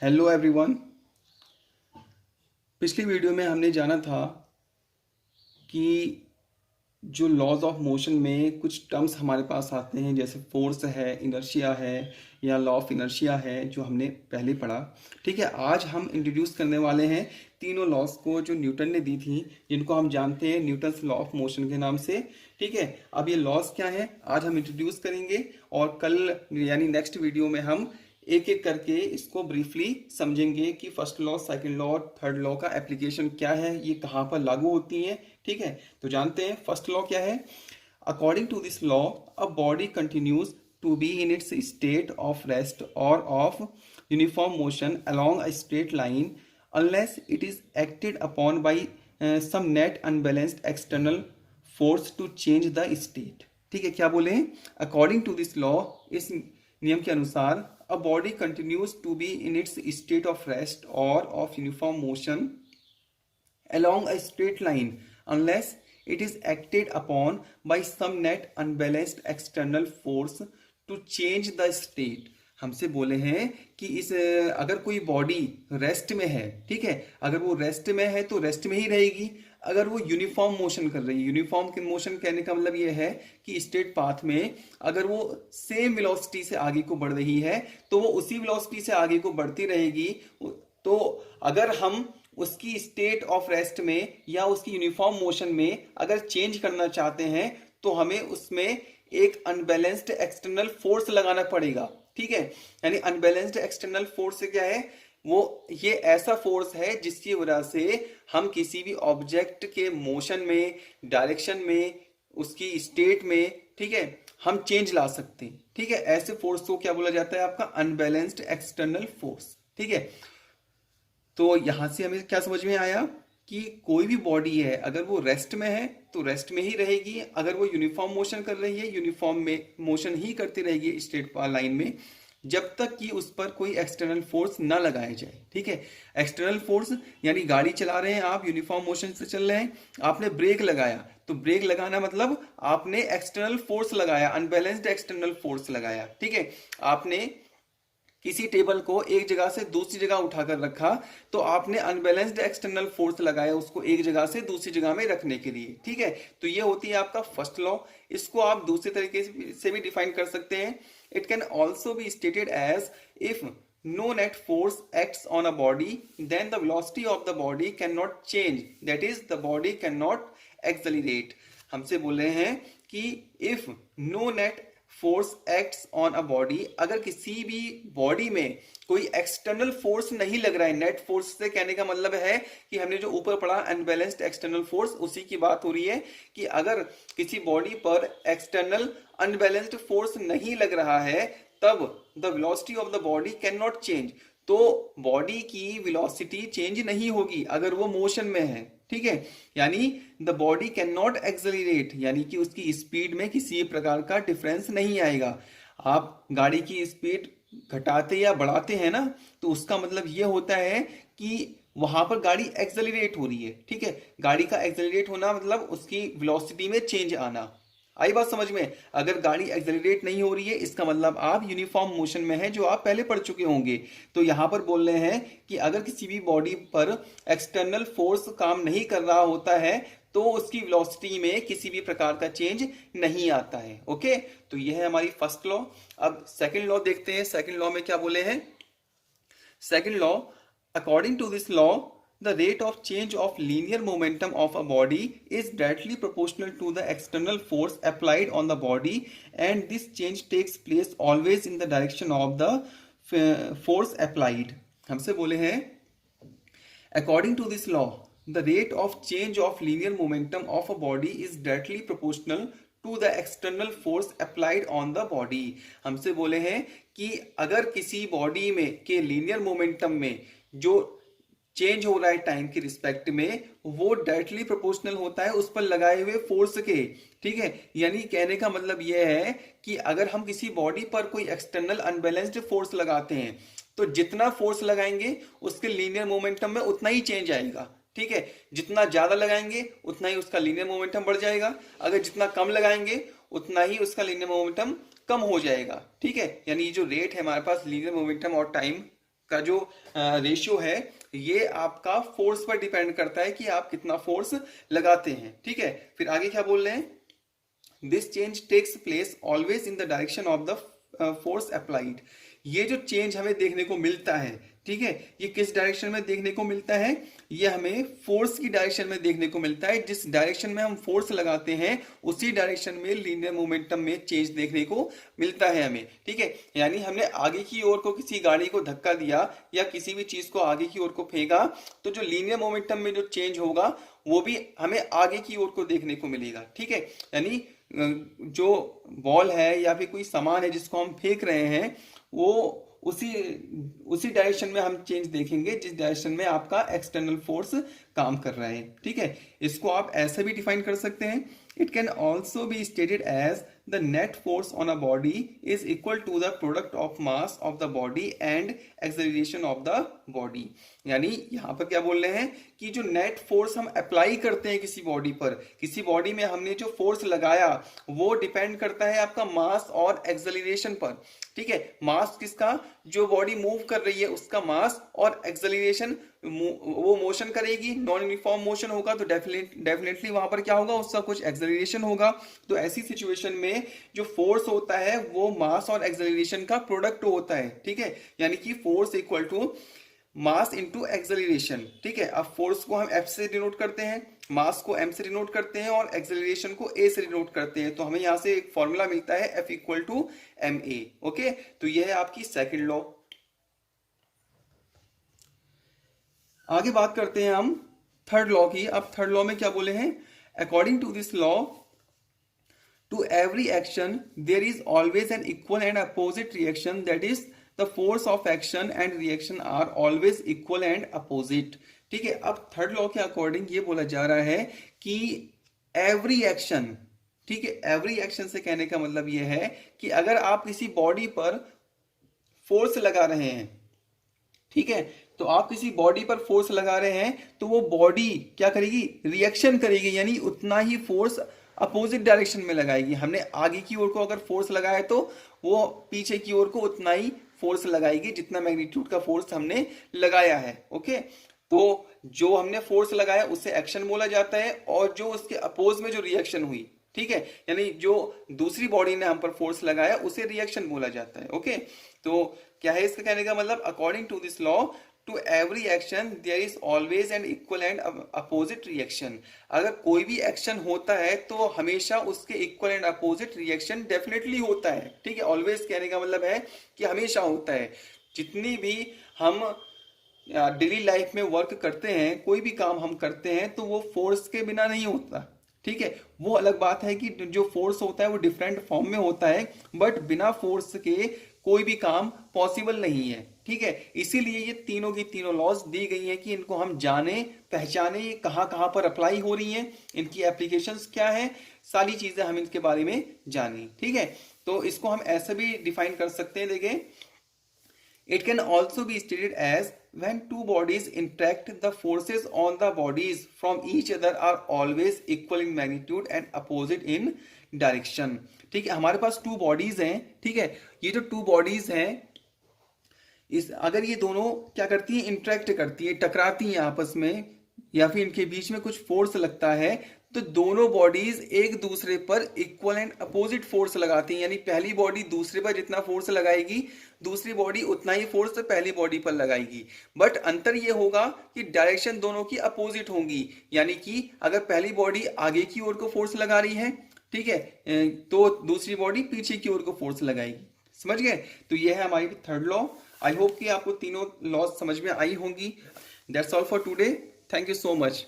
Hello everyone. पिछली video में हमने जाना था कि जो लॉज ऑफ मोशन में कुछ टर्म्स हमारे पास आते हैं, जैसे फोर्स है, इनर्शिया है या लॉ ऑफ इनर्शिया है, जो हमने पहले पढ़ा। ठीक है, आज हम इंट्रोड्यूस करने वाले हैं तीनों लॉज को जो न्यूटन ने दी थी, जिनको हम जानते हैं न्यूटन्स लॉ ऑफ मोशन के नाम से। ठीक है, अब ये लॉज क्या है आज हम इंट्रोड्यूस करेंगे, और कल यानी नेक्स्ट वीडियो में हम एक एक करके इसको ब्रीफली समझेंगे कि फर्स्ट लॉ, सेकंड लॉ और थर्ड लॉ का एप्लीकेशन क्या है, ये कहाँ पर लागू होती हैं। ठीक है, तो जानते हैं फर्स्ट लॉ क्या है। According to this law, a body continues to be in its state of rest or of uniform motion along a straight line unless it is acted upon by some net unbalanced external force to change the state। ठीक है, क्या बोले, according to this law, इस नियम के अनुसार, a body continues to be in its state of rest or of uniform motion along a straight line unless it is acted upon by some net unbalanced external force to change the state। हमसे बोले हैं कि इस अगर कोई body rest में है, ठीक है, अगर वो रेस्ट में है तो रेस्ट में ही रहेगी। अगर वो यूनिफॉर्म मोशन कर रही है, यूनिफॉर्म मोशन कहने का मतलब ये है कि स्ट्रेट पाथ में अगर वो सेम वेलोसिटी से आगे को बढ़ रही है तो वो उसी वेलोसिटी से आगे को बढ़ती रहेगी। तो अगर हम उसकी स्टेट ऑफ रेस्ट में या उसकी यूनिफॉर्म मोशन में अगर चेंज करना चाहते हैं तो हमें उसमें एक अनबैलेंस्ड एक्सटर्नल फोर्स लगाना पड़ेगा। ठीक है, यानी अनबैलेंस्ड एक्सटर्नल फोर्स क्या है, वो ये ऐसा फोर्स है जिसकी वजह से हम किसी भी ऑब्जेक्ट के मोशन में, डायरेक्शन में, उसकी स्टेट में, ठीक है, हम चेंज ला सकते हैं। ठीक है, ऐसे फोर्स को क्या बोला जाता है, आपका अनबैलेंस्ड एक्सटर्नल फोर्स। ठीक है, तो यहां से हमें क्या समझ में आया कि कोई भी बॉडी है अगर वो रेस्ट में है तो रेस्ट में ही रहेगी, अगर वो यूनिफॉर्म मोशन कर रही है यूनिफॉर्म में मोशन ही करती रहेगी स्ट्रेट लाइन में, जब तक कि उस पर कोई एक्सटर्नल फोर्स ना लगाया जाए। ठीक है, एक्सटर्नल फोर्स यानी गाड़ी चला रहे हैं आप, यूनिफॉर्म मोशन से चल रहे हैं, आपने ब्रेक लगाया तो ब्रेक लगाना मतलब आपने एक्सटर्नल फोर्स लगाया, अनबैलेंस्ड एक्सटर्नल फोर्स लगाया। ठीक है, आपने किसी टेबल को एक जगह से दूसरी जगह उठाकर रखा तो आपने अनबैलेंस्ड एक्सटर्नल फोर्स लगाया उसको एक जगह से दूसरी जगह में रखने के लिए। ठीक है, तो ये होती है आपका फर्स्ट लॉ। इसको आप दूसरे तरीके से भी डिफाइन कर सकते हैं। It can also be stated as if no net force acts on a body then the velocity of the body cannot change, that is the body cannot accelerate। हमसे बोल रहे हैं कि if no net force acts on a body, अगर किसी भी body में कोई एक्सटर्नल फोर्स नहीं लग रहा है, नेट फोर्स से कहने का मतलब है कि हमने जो ऊपर पढ़ा अनबैलेंस्ड एक्सटर्नल फोर्स, उसी की बात हो रही है कि अगर किसी बॉडी पर एक्सटर्नल अनबैलेंस्ड फोर्स नहीं लग रहा है तब the velocity of the body can not change, तो बॉडी की वेलोसिटी चेंज नहीं होगी अगर वो मोशन में है। ठीक है, यानी the body can not accelerate, यानी कि उसकी स्पीड में किसी प्रकार का डिफरेंस नहीं आएगा। आप गाड़ी की स्पीड घटाते या बढ़ाते हैं ना, तो उसका मतलब ये होता है कि वहां पर गाड़ी एक्सेलरेट हो रही है। ठीक है, गाड़ी का एक्सेलरेट होना मतलब उसकी वेलोसिटी में चेंज आना। आई बात समझ में। अगर गाड़ी एक्सेलरेट नहीं हो रही है इसका मतलब आप यूनिफॉर्म मोशन में है, जो आप पहले पढ़ चुके होंगे। तो यहां पर बोल रहे हैं कि अगर किसी भी बॉडी पर एक्सटर्नल फोर्स काम नहीं कर रहा होता है तो उसकी वेलोसिटी में किसी भी प्रकार का चेंज नहीं आता है। ओके, तो यह है हमारी फर्स्ट लॉ। अब सेकंड लॉ देखते हैं, सेकंड लॉ में क्या बोले हैं। Second law, according to this law the rate of change of linear momentum of a body is directly proportional to the external force applied on the body, and this change takes place always in the direction of the force applied। हमसे बोले हैं according to this law the rate of change of linear momentum of a body is directly proportional to the external force applied on the body। हमसे बोले हैं कि अगर किसी body में के लीनियर मोमेंटम में जो चेंज हो रहा है टाइम के रिस्पेक्ट में, वो डायरेक्टली प्रोपोर्शनल होता है उस पर लगाए हुए फोर्स के। ठीक है, यानी कहने का मतलब यह है कि अगर हम किसी बॉडी पर कोई एक्सटर्नल अनबैलेंस्ड फोर्स लगाते हैं तो जितना फोर्स लगाएंगे उसके लीनियर मोमेंटम में उतना ही चेंज आएगा। ठीक है, जितना ज्यादा लगाएंगे उतना ही उसका लीनियर मोमेंटम बढ़ जाएगा, अगर जितना कम लगाएंगे उतना ही उसका लीनियर मोमेंटम कम हो जाएगा। ठीक है, यानी जो रेट है हमारे पास लीनियर मोमेंटम और टाइम का जो रेशियो है ये आपका फोर्स पर डिपेंड करता है कि आप कितना फोर्स लगाते हैं। ठीक है, फिर आगे क्या बोल रहे हैं, this change takes place always in the direction of the force applied. ये जो चेंज हमें देखने को मिलता है, ठीक है, ये किस डायरेक्शन में देखने को मिलता है, ये हमें फोर्स की डायरेक्शन में देखने को मिलता है। जिस डायरेक्शन में हम फोर्स लगाते हैं उसी डायरेक्शन में लीनियर मोमेंटम में चेंज देखने को मिलता है हमें। ठीक है, यानी हमने आगे की ओर को किसी गाड़ी को धक्का दिया या किसी भी चीज को आगे की ओर को फेंका तो जो लीनियर मोमेंटम में जो चेंज होगा वो भी हमें आगे की ओर को देखने को मिलेगा। ठीक है, यानी जो बॉल है या फिर कोई सामान है जिसको हम फेंक रहे हैं वो उसी उसी डायरेक्शन में हम चेंज देखेंगे जिस डायरेक्शन में आपका एक्सटर्नल फोर्स काम कर रहा है। ठीक है, इसको आप ऐसे भी डिफाइन कर सकते हैं, it can also be stated as the net force on a body is equal to the product of mass of the body and acceleration of the body. यानी यहाँ पर क्या बोल रहे हैं कि जो नेट फोर्स हम अप्लाई करते हैं किसी बॉडी पर, किसी बॉडी में हमने जो फोर्स लगाया वो डिपेंड करता है आपका मास और एक्सेलरेशन पर। ठीक है, मास किसका, जो बॉडी मूव कर रही है उसका मास, और एक्सेलरेशन वो मोशन करेगी, नॉन यूनिफॉर्म मोशन होगा तो डेफिनेटली वहां पर क्या होगा, उसका कुछ एक्सेलरेशन होगा। तो ऐसी सिचुएशन में जो फोर्स होता है वो मास और एक्सेलरेशन का प्रोडक्ट होता है। ठीक है, यानी कि force equal to mass into acceleration. ठीक है, अब फोर्स को हम एफ से डिनोट करते हैं, मास को एम से डिनोट करते हैं और एक्सेलरेशन को ए से डिनोट करते हैं। तो हमें यहां से एक फॉर्मूला मिलता है F equal to M A. Okay, तो यह है आपकी सेकंड लॉ। आगे बात करते हैं हम थर्ड लॉ की। अब थर्ड लॉ में क्या बोले हैं, according to this law to every action there is always an equal and opposite reaction, that is the force of action and reaction are always equal and opposite। ठीक है, अब third law के according ये बोला जा रहा है कि एवरी एक्शन, ठीक है, एवरी एक्शन से कहने का मतलब ये है कि अगर आप किसी बॉडी पर फोर्स लगा रहे हैं, ठीक है, तो आप किसी बॉडी पर फोर्स लगा रहे हैं तो वो बॉडी क्या करेगी, रिएक्शन करेगी, यानी उतना ही फोर्स अपोजिट डायरेक्शन में लगाएगी। हमने आगे की ओर को अगर फोर्स लगाया तो वो पीछे की ओर को उतना ही फोर्स लगाएगी जितना मैग्नीट्यूड का फोर्स हमने लगाया है। ओके, तो जो हमने फोर्स लगाया उसे एक्शन बोला जाता है और जो उसके अपोज में जो रिएक्शन हुई, ठीक है, यानी जो दूसरी बॉडी ने हम पर फोर्स लगाया उसे रिएक्शन बोला जाता है। ओके, तो क्या है इसका कहने का मतलब, according to this law to every action there is always an equal and opposite reaction. अगर कोई भी एक्शन होता है तो हमेशा उसके equal and opposite reaction definitely होता है। ठीक है, ऑलवेज कहने का मतलब है कि हमेशा होता है। जितनी भी हम डेली लाइफ में वर्क करते हैं, कोई भी काम हम करते हैं तो वो फोर्स के बिना नहीं होता। ठीक है, वो अलग बात है कि जो फोर्स होता है वो डिफरेंट फॉर्म में होता है, बट बिना फोर्स के कोई भी काम पॉसिबल नहीं है। ठीक है, इसीलिए ये तीनों की तीनों लॉज दी गई हैं कि इनको हम जाने पहचाने, ये कहां कहां पर अप्लाई हो रही हैं, इनकी एप्लीकेशंस क्या है, सारी चीजें हम इनके बारे में जाने। ठीक है, तो इसको हम ऐसे भी डिफाइन कर सकते हैं, देखें, it can also be stated as when two bodies interact, the forces on the bodies from each other are always equal in magnitude and opposite in direction। ठीक है, हमारे पास टू बॉडीज हैं। ठीक है, ये जो टू बॉडीज हैं, इस अगर ये दोनों क्या करती हैं, इंटरेक्ट करती है, टकराती हैं आपस में, या फिर इनके बीच में कुछ फोर्स लगता है, तो दोनों बॉडीज एक दूसरे पर इक्वल एंड अपोजिट फोर्स लगाती हैं। यानी पहली बॉडी दूसरे पर जितना फोर्स लगाएगी, दूसरी बॉडी उतना ही फोर्स पहली बॉडी पर लगाएगी, बट अंतर ये होगा कि डायरेक्शन दोनों की अपोजिट होंगी। यानी कि अगर पहली बॉडी आगे की ओर को फोर्स लगा रही है, ठीक है, तो दूसरी बॉडी पीछे की ओर को फोर्स लगाएगी। समझ गए? तो ये है हमारी थर्ड लॉ। आई होप कि आपको तीनों लॉज समझ में आई होंगी। That's all for today. Thank you so much.